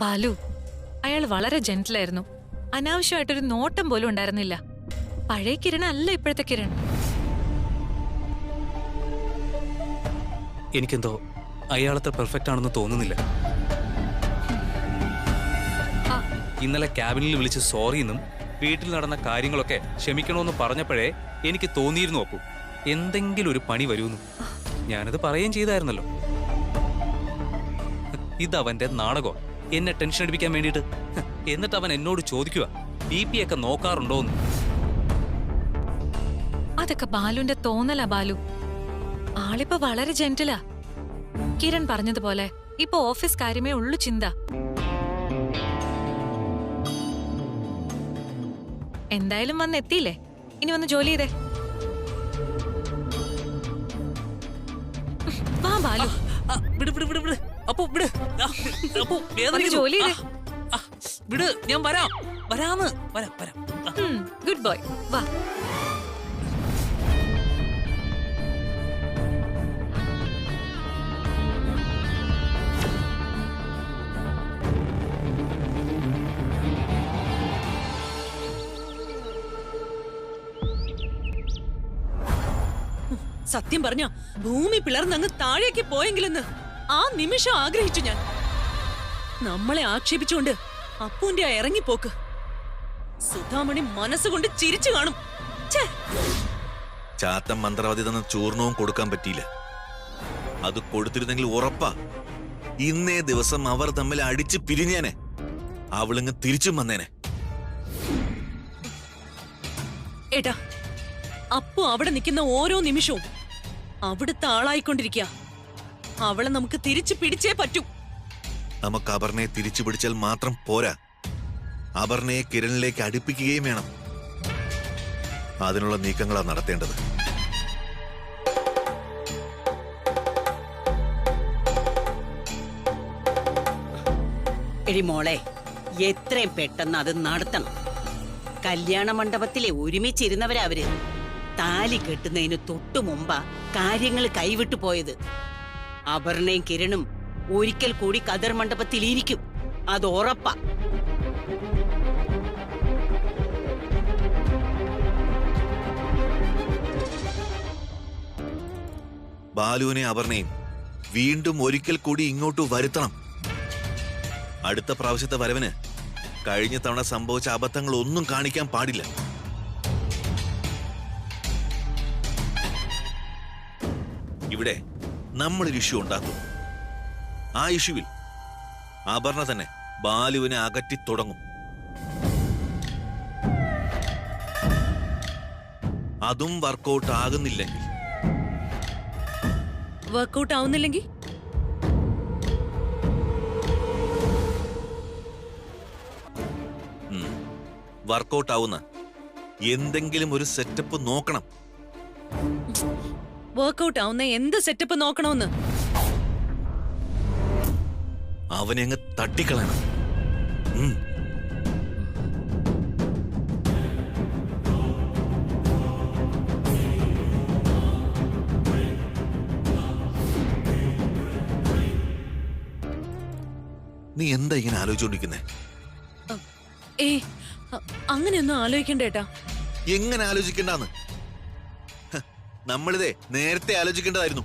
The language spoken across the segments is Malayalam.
ബാലു, അയാൾ വളരെ ജെന്റിലായിരുന്നു. അനാവശ്യമായിട്ടൊരു നോട്ടം പോലും ഉണ്ടായിരുന്നില്ല. പഴയ കിരൺ അല്ല ഇപ്പോഴത്തെ കിരൺ. എനിക്കെന്തോ അയാളത്ര പെർഫെക്റ്റ് ആണെന്ന് തോന്നുന്നില്ല. ഇന്നലെ ക്യാബിനിൽ വിളിച്ച് സോറിയെന്നും വീട്ടിൽ നടന്ന കാര്യങ്ങളൊക്കെ ക്ഷമിക്കണമെന്ന് പറഞ്ഞപ്പോഴേ എനിക്ക് തോന്നിയിരുന്നു അപ്പു എന്തെങ്കിലും ഒരു പണി വരുമെന്ന്. ഞാനത് പറയുകയും ചെയ്തായിരുന്നല്ലോ. ഇതവന്റെ നാടകം, എന്നെ ടെൻഷൻ അടിപ്പിക്കാൻ വേണ്ടിയിട്ട്. എന്നിട്ട് അവൻ എന്നോട് ചോദിക്കുക BP ഒക്കെ നോക്കാറുണ്ടോന്ന്. അതൊക്കെ ബാലുവിന്റെ തോന്നലാ ബാലു. ആളിപ്പോ വളരെ ജെന്റിലാ. കിരൺ പറഞ്ഞതുപോലെ ഇപ്പൊ ഓഫീസ് കാര്യമേ ഉള്ളു ചിന്ത. എന്തായാലും വന്നെത്തിയില്ലേ, ഇനി വന്ന് ജോലി ചെയ്തേ. വാ ബാലു, ജോലി ചെയ്തേ. വിട്, ഞാൻ വരാം. ഗുഡ് ബോയ്, വാ. സത്യം പറഞ്ഞ ഭൂമി പിളർന്നങ്ങ് താഴേക്ക് പോയെങ്കിലെന്ന് ആ നിമിഷം ആഗ്രഹിച്ചു ഞാൻ. നമ്മളെ ആക്ഷേപിച്ചുകൊണ്ട് അപ്പുവിന്റെ ആ ഇറങ്ങിപ്പോക്ക് സുധാമണി മനസ്സുകൊണ്ട് ചിരിച്ചു കാണും. ചാത്തൻ മന്ത്രവാദി തന്ന ചൂർണവും കൊടുക്കാൻ പറ്റിയില്ല. അത് കൊടുത്തിരുന്നെങ്കിൽ ഉറപ്പാ ഇന്നേ ദിവസം അവർ തമ്മിൽ അടിച്ച് പിരിഞ്ഞേനെ. അവളിങ്ങ് തിരിച്ചും വന്നേനെ. ഏട്ടാ, അപ്പു അവിടെ നിൽക്കുന്ന ഓരോ നിമിഷവും അവിടുത്തെ ആളായിക്കൊണ്ടിരിക്കുക. അവളെ നമുക്ക് തിരിച്ചു പിടിച്ചേ പറ്റൂ. നമുക്ക് അപർണയെ തിരിച്ചു പിടിച്ചാൽ മാത്രം പോരാ, അപർണയെ കിരണിലേക്ക് അടുപ്പിക്കുകയും വേണം. അതിനുള്ള നീക്കങ്ങളാ നടത്തേണ്ടത്. എടി മോളെ, എത്രയും പെട്ടെന്ന് അത് നടത്തണം. കല്യാണ മണ്ഡപത്തിലെ ഒരുമിച്ചിരുന്നവരാ അവര്. താലി കെട്ടുന്നതിന് തൊട്ടു മുമ്പാ കാര്യങ്ങൾ കൈവിട്ടു പോയത്. അപർണയും കിരണും ഒരിക്കൽ കൂടി കതിർ മണ്ഡപത്തിൽ ഇരിക്കും, അത് ഉറപ്പാ. ബാലുവിനെ അപർണയും വീണ്ടും ഒരിക്കൽ കൂടി ഇങ്ങോട്ട് വരുത്തണം. അടുത്ത പ്രാവശ്യത്തെ വരവിന് കഴിഞ്ഞ തവണ സംഭവിച്ച അബദ്ധങ്ങൾ ഒന്നും കാണിക്കാൻ പാടില്ല. ഇവിടെ നമ്മളൊരു ഇഷ്യൂ ഉണ്ടാക്കും. ആ ഇഷ്യൂവിൽ അപർണ തന്നെ ബാലുവിനെ അകറ്റി തുടങ്ങും. അതും വർക്കൗട്ട് ആകുന്നില്ലെങ്കിൽ വർക്കൗട്ട് ആവുന്ന എന്തെങ്കിലും ഒരു സെറ്റപ്പ് നോക്കണം. വർക്കൗട്ട് ആവുന്ന എന്ത് സെറ്റപ്പ് നോക്കണമെന്ന് അവനെ അങ്ങ് തട്ടിക്കളയണം. നീ എന്താ ഇങ്ങനെ ആലോചിച്ചോണ്ടിരിക്കുന്നേ? അങ്ങനെയൊന്നും ആലോചിക്കണ്ടേട്ടാ. എങ്ങനെ ആലോചിക്കണ്ടെന്ന്? നമ്മളിതേ നേരത്തെ ആലോചിക്കേണ്ടതായിരുന്നു.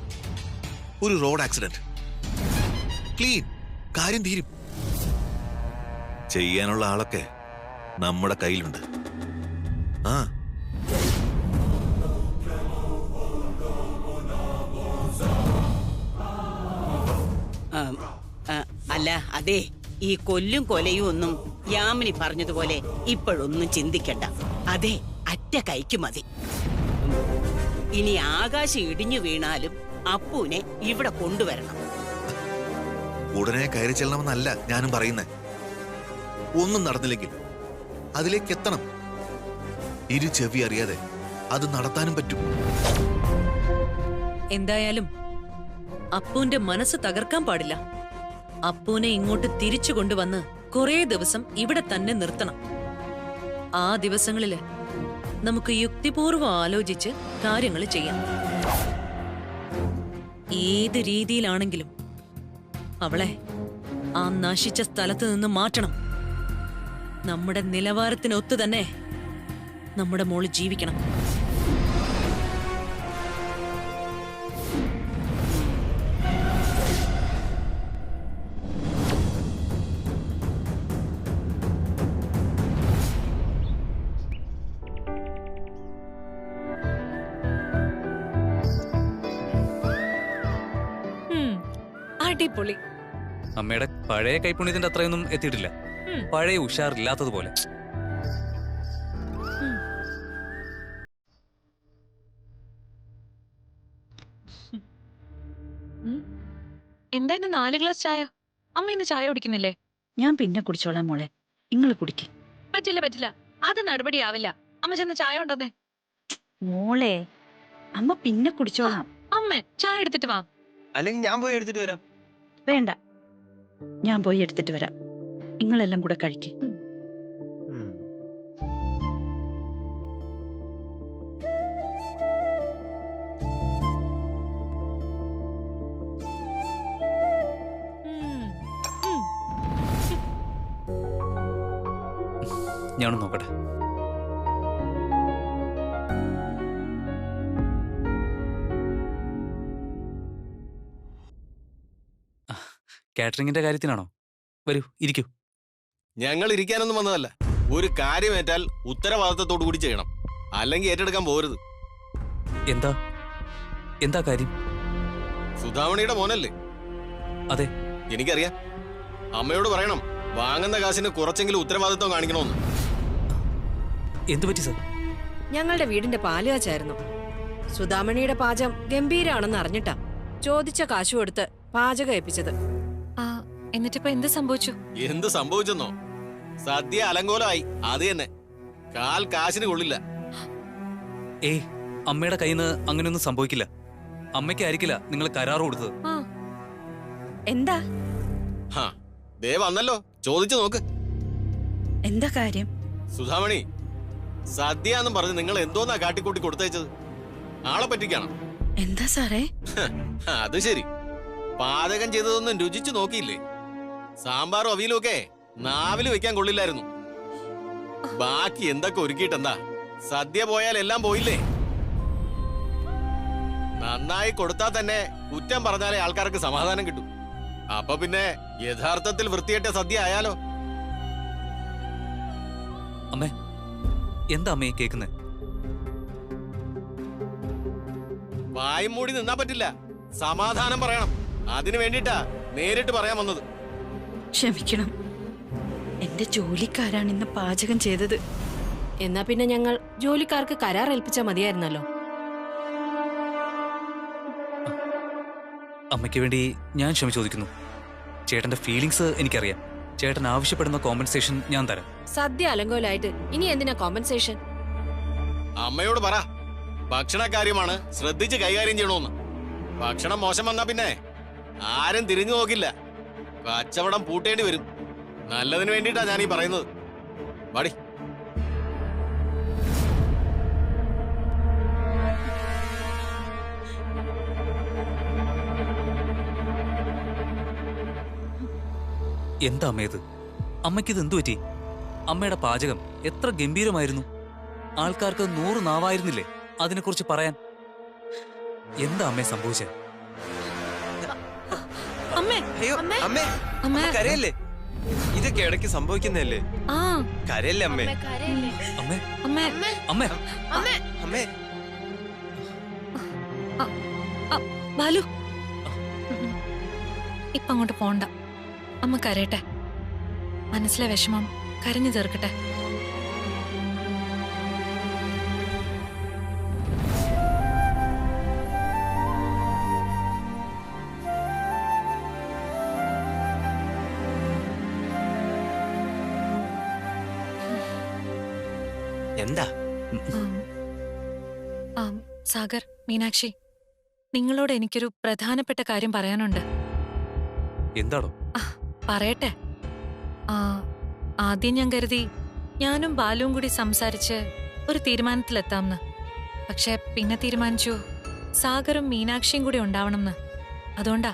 ഒരു റോഡ് ആക്സിഡന്റ്, ക്ലീൻ, കാര്യം തീരും. ചെയ്യാനുള്ള ആളൊക്കെ നമ്മുടെ കയ്യിലുണ്ട്. അല്ല, അതെ, ഈ കൊല്ലും കൊലയും ഒന്നും യാമിനി പറഞ്ഞതുപോലെ ഇപ്പോഴൊന്നും ചിന്തിക്കണ്ട. അതെ, അറ്റ കൈക്ക് മതി. ഇനി ആകാശം ഇടിഞ്ഞു വീണാലും അപ്പുവിനെ ഇവിടെ കൊണ്ടുവരണം. ഉടനെ കയറി ചെല്ലണമെന്നല്ല ഞാനും പറയുന്നേ. ഒന്നും നടന്നില്ലെങ്കിൽ അതിലേക്ക് എത്തണം. ഇരു ചെവി അറിയാതെ അത് നടത്താനും പറ്റും. എന്തായാലും അപ്പുവിന്റെ മനസ്സ് തകർക്കാൻ പാടില്ല. അപ്പുവിനെ ഇങ്ങോട്ട് തിരിച്ചു കൊണ്ടുവന്ന് കുറേ ദിവസം ഇവിടെ തന്നെ നിർത്തണം. ആ ദിവസങ്ങളില് നമുക്ക് യുക്തിപൂർവ്വം ആലോചിച്ച് കാര്യങ്ങൾ ചെയ്യാം. ഏത് രീതിയിലാണെങ്കിലും അവളെ ആ നശിച്ച സ്ഥലത്ത് നിന്ന് മാറ്റണം. നമ്മുടെ നിലവാരത്തിനൊത്തു തന്നെ നമ്മുടെ മോള് ജീവിക്കണം. അടിപൊളി. അമ്മയുടെ പഴയ കൈപ്പുണ്യത്തിന്റെ അത്രയൊന്നും എത്തിയിട്ടില്ല. പഴയ ഉഷാറില്ലാത്തതുപോലെ. എന്തായാലും 4 ഗ്ലാസ് ചായ. അമ്മ ഇന്ന് ചായ കുടിക്കുന്നില്ലേ? ഞാൻ പിന്നെ കുടിച്ചോളാം മോളെ, ഇങ്ങള് കുടിക്ക്. പറ്റില്ല പറ്റില്ല, അത് നടപടിയാവില്ല. അമ്മ ചെന്ന് ചായ ഉണ്ടെന്നേ. മോളെ, അമ്മ പിന്നെ കുടിച്ചോളാം. അമ്മ ചായ എടുത്തിട്ട് വാ. അല്ലെങ്കിൽ ഞാൻ പോയി എടുത്തിട്ട് വരാം. വേണ്ട, ഞാൻ പോയി എടുത്തിട്ട് വരാം. നിങ്ങളെല്ലാം കൂടെ കഴിക്ക്. ഞാനൊന്ന് നോക്കട്ടെ. കാറ്ററിംഗിന്റെ കാര്യത്തിനാണോ? വരൂ, ഇരിക്കൂ. ഞങ്ങൾ ഇരിക്കാനൊന്നും വന്നതല്ല. ഒരു കാര്യമേറ്റാൽ ഉത്തരവാദിത്തത്തോടു കൂടി ചെയ്യണം, അല്ലെങ്കിൽ ഏറ്റെടുക്കാൻ പോരുത്. എന്താ എന്താ കാര്യം? സുധാമണിയുടെ മോനല്ലേ? അതെ. എനിക്കറിയാം. അമ്മയോട് പറയണം, വാങ്ങുന്ന കാശിന് കുറച്ചെങ്കിലും ഉത്തരവാദിത്വം കാണിക്കണമെന്ന്. എന്തു പറ്റി സർ? ഞങ്ങളുടെ വീടിന്റെ പാലുകാച്ചായിരുന്നു. സുധാമണിയുടെ പാചകം ഗംഭീരാണെന്ന് അറിഞ്ഞിട്ടാ ചോദിച്ച കാശു കൊടുത്ത് പാചകം ഏൽപ്പിച്ചത്. എന്നിട്ടിപ്പോ എന്ത് സംഭവിച്ചു? എന്ത് സംഭവിച്ചെന്നോ? സദ്യ അലങ്കോലമായി. അത് തന്നെ. കാശിന് കൊള്ളില്ല. ഏയ്, അമ്മയുടെ കയ്യിൽ നിന്ന് അങ്ങനെയൊന്നും സംഭവിക്കില്ല. അമ്മയ്ക്കായിരിക്കില്ല നിങ്ങൾ കരാറ് കൊടുത്തത്. എന്താ ദേ വന്നല്ലോ, ചോദിച്ചു നോക്ക്. എന്താ കാര്യം? സുധാമണി, സദ്യ എന്നും പറഞ്ഞ് നിങ്ങൾ എന്തോന്നാ കാട്ടിക്കൂട്ടി കൊടുത്തയച്ചത്? ആളെ പറ്റിക്കാണോ? എന്താ സാറേ? അത് ശരി. പാചകം ചെയ്തതൊന്നും രുചിച്ചു നോക്കിയില്ലേ? സാമ്പാറും അവിയലും ഒക്കെ നാവില് വെക്കാൻ കൊള്ളില്ലായിരുന്നു. ബാക്കി എന്തൊക്കെ ഒരുക്കിയിട്ടെന്താ? സദ്യ പോയാൽ എല്ലാം പോയില്ലേ? നന്നായി കൊടുത്താൽ തന്നെ കുറ്റം പറഞ്ഞാലേ ആൾക്കാർക്ക് സമാധാനം കിട്ടും. അപ്പൊ പിന്നെ യഥാർത്ഥത്തിൽ വൃത്തികെട്ട സദ്യ ആയാലോ? അമ്മേ, എന്താ അമ്മയെ കേൾക്കുന്നേ? വായും മൂടി നിന്നാ പറ്റില്ല. സമാധാനം പറയണം. അതിനു വേണ്ടിട്ടാ നേരിട്ട് പറയാൻ വന്നത്. ക്ഷമിക്കണം, എന്റെ ജോലിക്കാരാണ് ഇന്ന് പാചകം ചെയ്തത്. എന്നാ പിന്നെ ഞങ്ങൾ ജോലിക്കാർക്ക് കരാർ ഏൽപ്പിച്ചാൽ മതിയായിരുന്നല്ലോ. അമ്മയ്ക്ക് വേണ്ടി ഞാൻ ക്ഷമ ചോദിക്കുന്നു. ചേട്ടന്റെ ഫീലിങ്സ് എനിക്കറിയാം. ചേട്ടൻ ആവശ്യപ്പെടുന്ന കോമ്പൻസേഷൻ ഞാൻ തരാം. സദ്യ അലങ്കോലായിട്ട് ഇനി എന്തിനാ കോമ്പൻസേഷൻ? അമ്മയോട് പറ, ഭക്ഷണക്കാര്യമാണ്, ശ്രദ്ധിച്ച് കൈകാര്യം ചെയ്യണമെന്ന്. ഭക്ഷണം മോശം വന്നാ പിന്നെ ആരും തിരിഞ്ഞു നോക്കില്ല. കച്ചവടം പൂട്ടേണ്ടി വരും. നല്ലതിന് വേണ്ടിയിട്ടാ ഞാൻ ഈ പറയുന്നത്. വാടി. എന്താ അമ്മ ഇത്? അമ്മയ്ക്കിത് എന്തു പറ്റി? അമ്മയുടെ പാചകം എത്ര ഗംഭീരമായിരുന്നു. ആൾക്കാർക്ക് 100 നാവായിരുന്നില്ലേ അതിനെക്കുറിച്ച് പറയാൻ? എന്താ അമ്മയെ സംഭവിച്ചേ? അമ്മേ, അയ്യോ അമ്മേ, അമ്മേ, അമ്മേ. കരയല്ലേ? ഇതൊക്കെ ഇടയ്ക്ക് സംഭവിക്കുന്നതല്ലേ? ആ, കരയല്ലേ അമ്മേ? അമ്മേ, അമ്മേ, അമ്മേ, അമ്മേ, ബാലു, ഇപ്പൊ അങ്ങോട്ട് പോണ്ട. അമ്മ കരയട്ടെ. മനസ്സിലെ വിഷമം കരഞ്ഞു തീർക്കട്ടെ. എന്താ? സാഗർ, മീനാക്ഷി, നിങ്ങളോട് എനിക്കൊരു പ്രധാനപ്പെട്ട കാര്യം പറയാനുണ്ട്. എന്താണോ? പറയട്ടെ. ആദ്യം ഞാൻ കരുതി ഞാനും ബാലുവും കൂടി സംസാരിച്ച് ഒരു തീരുമാനത്തിലെത്താമെന്ന്. പക്ഷെ പിന്നെ തീരുമാനിച്ചു സാഗറും മീനാക്ഷിയും കൂടി ഉണ്ടാവണമെന്ന്. അതുകൊണ്ടാ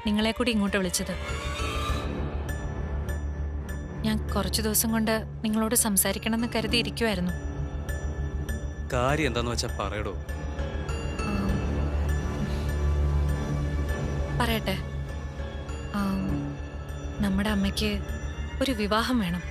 നിങ്ങളെ കൂടി ഇങ്ങോട്ട് വിളിച്ചത്. ഞാൻ കുറച്ചു ദിവസം കൊണ്ട് നിങ്ങളോട് സംസാരിക്കണമെന്ന് കരുതിയിരിക്കുമായിരുന്നു. കാര്യം എന്താന്ന് വെച്ചാ പറയടോ. പറയട്ടെ. നമ്മുടെ അമ്മയ്ക്ക് ഒരു വിവാഹം വേണം.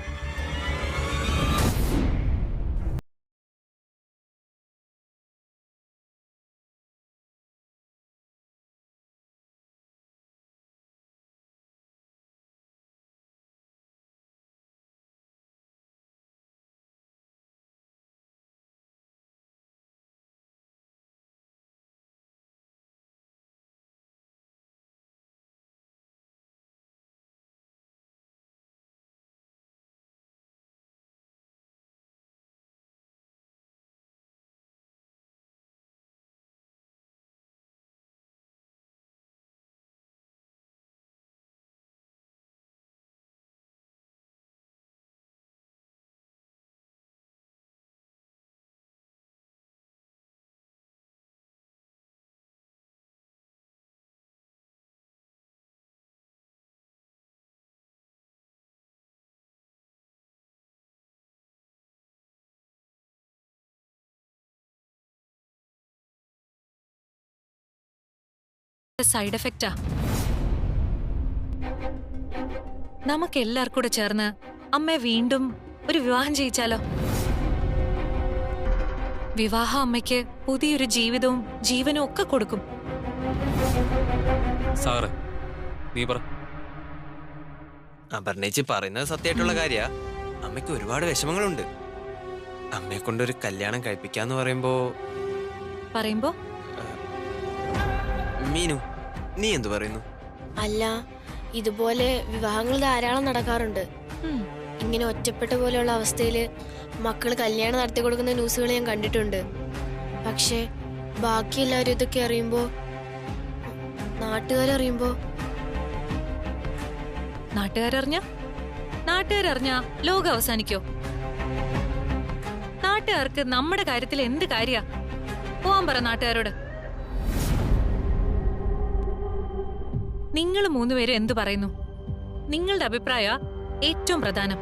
സൈഡ് എഫക്റ്റാ. നമുക്ക് എല്ലാവർക്കും കൂടെ ചേർന്ന് അമ്മയെ വീണ്ടും ഒരു വിവാഹം ചെയ്യിച്ചാലോ? വിവാഹം അമ്മയ്ക്ക് പുതിയൊരു ജീവിതവും ജീവനും ഒക്കെ കൊടുക്കും. സാറ് നീ പറ. അപർണേച്ചി പറയുന്നത് സത്യമായിട്ടുള്ള കാര്യ. അമ്മയ്ക്ക് ഒരുപാട് വിഷമങ്ങളുണ്ട്. അമ്മയെ കൊണ്ടൊരു കല്യാണം കഴിപ്പിക്കാന്ന് പറയുമ്പോ മീനു, നീ എന്തു പറയുന്നു? അല്ല, ഇതുപോലെ വിവാഹങ്ങൾ ധാരാളം നടക്കാറുണ്ട്. ഇങ്ങനെ ഒറ്റപ്പെട്ട പോലെയുള്ള അവസ്ഥയില് മക്കള് കല്യാണം നടത്തി കൊടുക്കുന്ന ന്യൂസുകൾ ഞാൻ കണ്ടിട്ടുണ്ട്. പക്ഷെ ബാക്കി എല്ലാവരും ഇതൊക്കെ അറിയുമ്പോ, നാട്ടുകാരറിയുമ്പോ നാട്ടുകാരറിഞ്ഞ ലോകം അവസാനിക്കോ? നാട്ടുകാർക്ക് നമ്മുടെ കാര്യത്തിൽ എന്ത് കാര്യ? പോവാൻ പറ നാട്ടുകാരോട്. നിങ്ങൾ മൂന്നുപേരും എന്തു പറയുന്നു? നിങ്ങളുടെ അഭിപ്രായ ഏറ്റവും പ്രധാനം.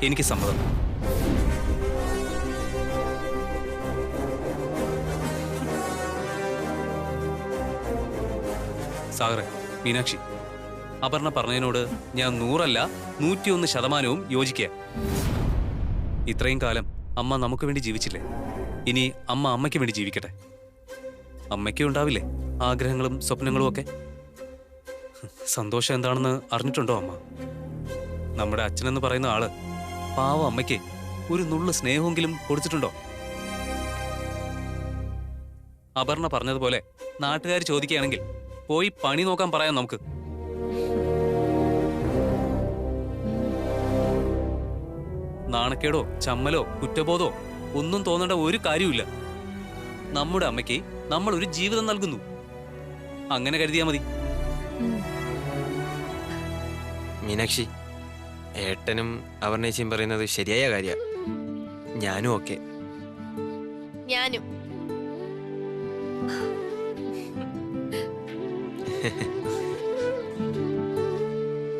എനിക്ക് സമ്മതം. സാഗറെ, മീനാക്ഷി, അപർണ പറഞ്ഞതിനോട് ഞാൻ 100 അല്ല 101% യോജിക്കുക. ഇത്രയും കാലം അമ്മ നമുക്ക് വേണ്ടി ജീവിച്ചില്ലേ? ഇനി അമ്മ അമ്മയ്ക്ക് വേണ്ടി ജീവിക്കട്ടെ. അമ്മയ്ക്കും ഉണ്ടാവില്ലേ ആഗ്രഹങ്ങളും സ്വപ്നങ്ങളും ഒക്കെ? സന്തോഷം എന്താണെന്ന് അറിഞ്ഞിട്ടുണ്ടോ അമ്മ? നമ്മുടെ അച്ഛനെന്ന് പറയുന്ന ആള് പാവം അമ്മയ്ക്ക് ഒരു നുള്ളു സ്നേഹമെങ്കിലും കൊടുത്തിട്ടുണ്ടോ? അപർണ പറഞ്ഞതുപോലെ നാട്ടുകാർ ചോദിക്കുകയാണെങ്കിൽ പോയി പണി നോക്കാൻ പറയാം നമുക്ക്. നാണക്കേടോ ചമ്മലോ കുറ്റബോധോ ഒന്നും തോന്നേണ്ട ഒരു കാര്യമില്ല. നമ്മുടെ അമ്മയ്ക്ക് നമ്മൾ ഒരു ജീവിതം നൽകുന്നു. അങ്ങനെ കരുതിയാ മതി. മീനാക്ഷി, ഏട്ടനും അപർണേച്ചിയും പറയുന്നത് ശരിയായ കാര്യ. ഞാനും ഓക്കെ. ഞാനും.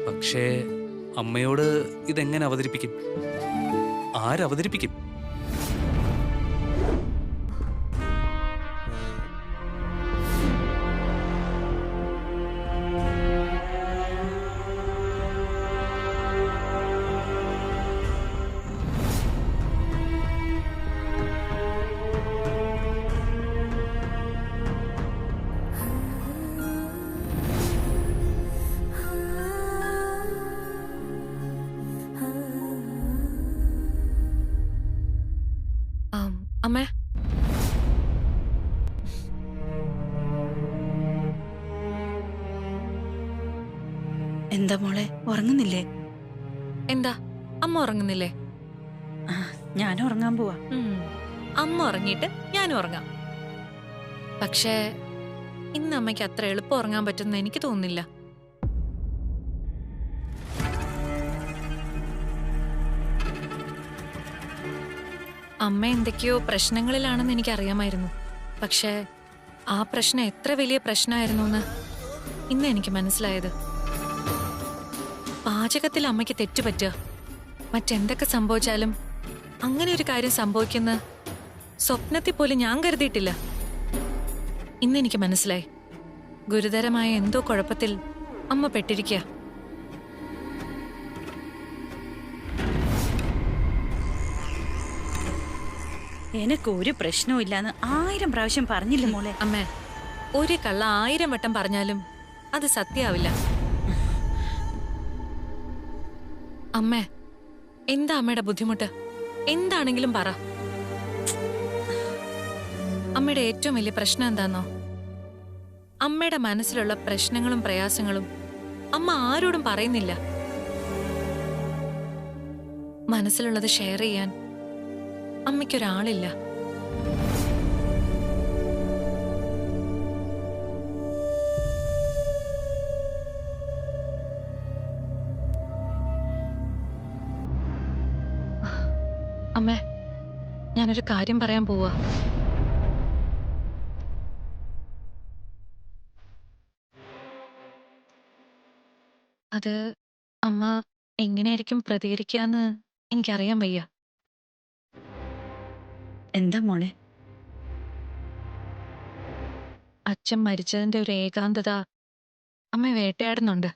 പക്ഷേ അമ്മയോട് ഇതെങ്ങനെ അവതരിപ്പിക്കും? ആരവതരിപ്പിക്കും? അമ്മേ, എന്താ മോളെ, ഉറങ്ങുന്നില്ലേ? എന്താ അമ്മ ഉറങ്ങുന്നില്ലേ? ഞാൻ ഉറങ്ങാൻ പോവാ. അമ്മ ഉറങ്ങിയിട്ട് ഞാനും ഉറങ്ങാം. പക്ഷേ ഇന്ന് അമ്മയ്ക്ക് അത്ര എളുപ്പം ഉറങ്ങാൻ പറ്റുമെന്ന് എനിക്ക് തോന്നുന്നില്ല. അമ്മ എന്തൊക്കെയോ പ്രശ്നങ്ങളിലാണെന്ന് എനിക്കറിയാമായിരുന്നു. പക്ഷേ ആ പ്രശ്നം എത്ര വലിയ പ്രശ്നമായിരുന്നു എന്ന് ഇന്ന് എനിക്ക് മനസ്സിലായത്. പാചകത്തിൽ അമ്മയ്ക്ക് തെറ്റുപറ്റുക, മറ്റെന്തൊക്കെ സംഭവിച്ചാലും അങ്ങനെ ഒരു കാര്യം സംഭവിക്കുന്ന സ്വപ്നത്തിൽ പോലും ഞാൻ കരുതിയിട്ടില്ല. ഇന്നെനിക്ക് മനസ്സിലായി, ഗുരുതരമായ എന്തോ കുഴപ്പത്തിൽ അമ്മ പെട്ടിരിക്കുക. എനക്ക് ഒരു പ്രശ്നവും ഇല്ലാന്ന് 1000 പ്രാവശ്യം പറഞ്ഞില്ല മോളെ. അമ്മേ, ഒരു കള്ള 1000 വട്ടം പറഞ്ഞാലും അത് സത്യാവില്ല. അമ്മേ, എന്താ അമ്മയുടെ ബുദ്ധിമുട്ട്? എന്താണെങ്കിലും പറ. അമ്മയുടെ ഏറ്റവും വലിയ പ്രശ്നം എന്താന്നോ? അമ്മയുടെ മനസ്സിലുള്ള പ്രശ്നങ്ങളും പ്രയാസങ്ങളും അമ്മ ആരോടും പറയുന്നില്ല. മനസ്സിലുള്ളത് ഷെയർ ചെയ്യാൻ അമ്മയ്ക്കൊരാളില്ല. അമ്മേ, ഞാനൊരു കാര്യം പറയാൻ പോവാ. അത് അമ്മ എങ്ങനെയായിരിക്കും പ്രതികരിക്കാന്ന് എനിക്കറിയാൻ വയ്യ. എന്താ മോളെ? അച്ഛൻ മരിച്ചതിന്റെ ഒരു ഏകാന്തത അമ്മ വേട്ടയാടുന്നുണ്ട്.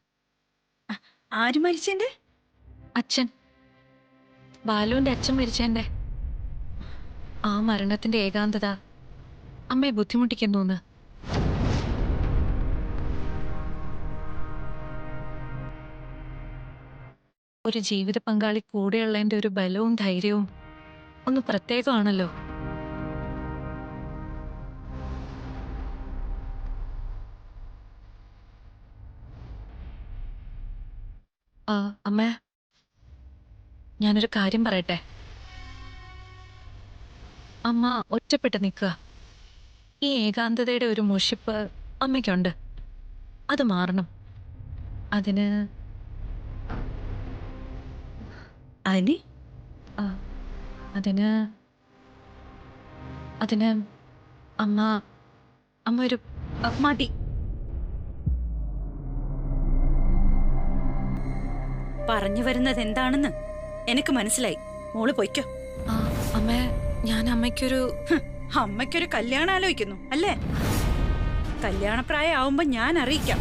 ആര് മരിച്ചെന്റെ? അച്ഛൻ, ബാലുവിന്റെ അച്ഛൻ മരിച്ചതിന്റെ ആ മരണത്തിന്റെ ഏകാന്തത അമ്മയെ ബുദ്ധിമുട്ടിക്കുന്നു. ഒരു ജീവിത പങ്കാളി കൂടെയുള്ളതിന്റെ ഒരു ബലവും ധൈര്യവും ഒന്ന് പ്രത്യേകമാണല്ലോ. അമ്മ, ഞാനൊരു കാര്യം പറയട്ടെ. അമ്മ ഒറ്റപ്പെട്ട് നിൽക്കുക. ഈ ഏകാന്തതയുടെ ഒരു മുഷിപ്പ് അമ്മയ്ക്കുണ്ട്. അത് മാറണം. അതിന് അമ്മ ഒരു മതി. പറഞ്ഞു വരുന്നത് എന്താണെന്ന് എനിക്ക് മനസ്സിലായി. മോള് പൊയ്ക്കോ. അമ്മ, ഞാൻ അമ്മയ്ക്കൊരു കല്യാണം ആലോചിക്കുന്നു അല്ലേ? കല്യാണപ്രായം ആവുമ്പോ ഞാൻ അറിയിക്കാം.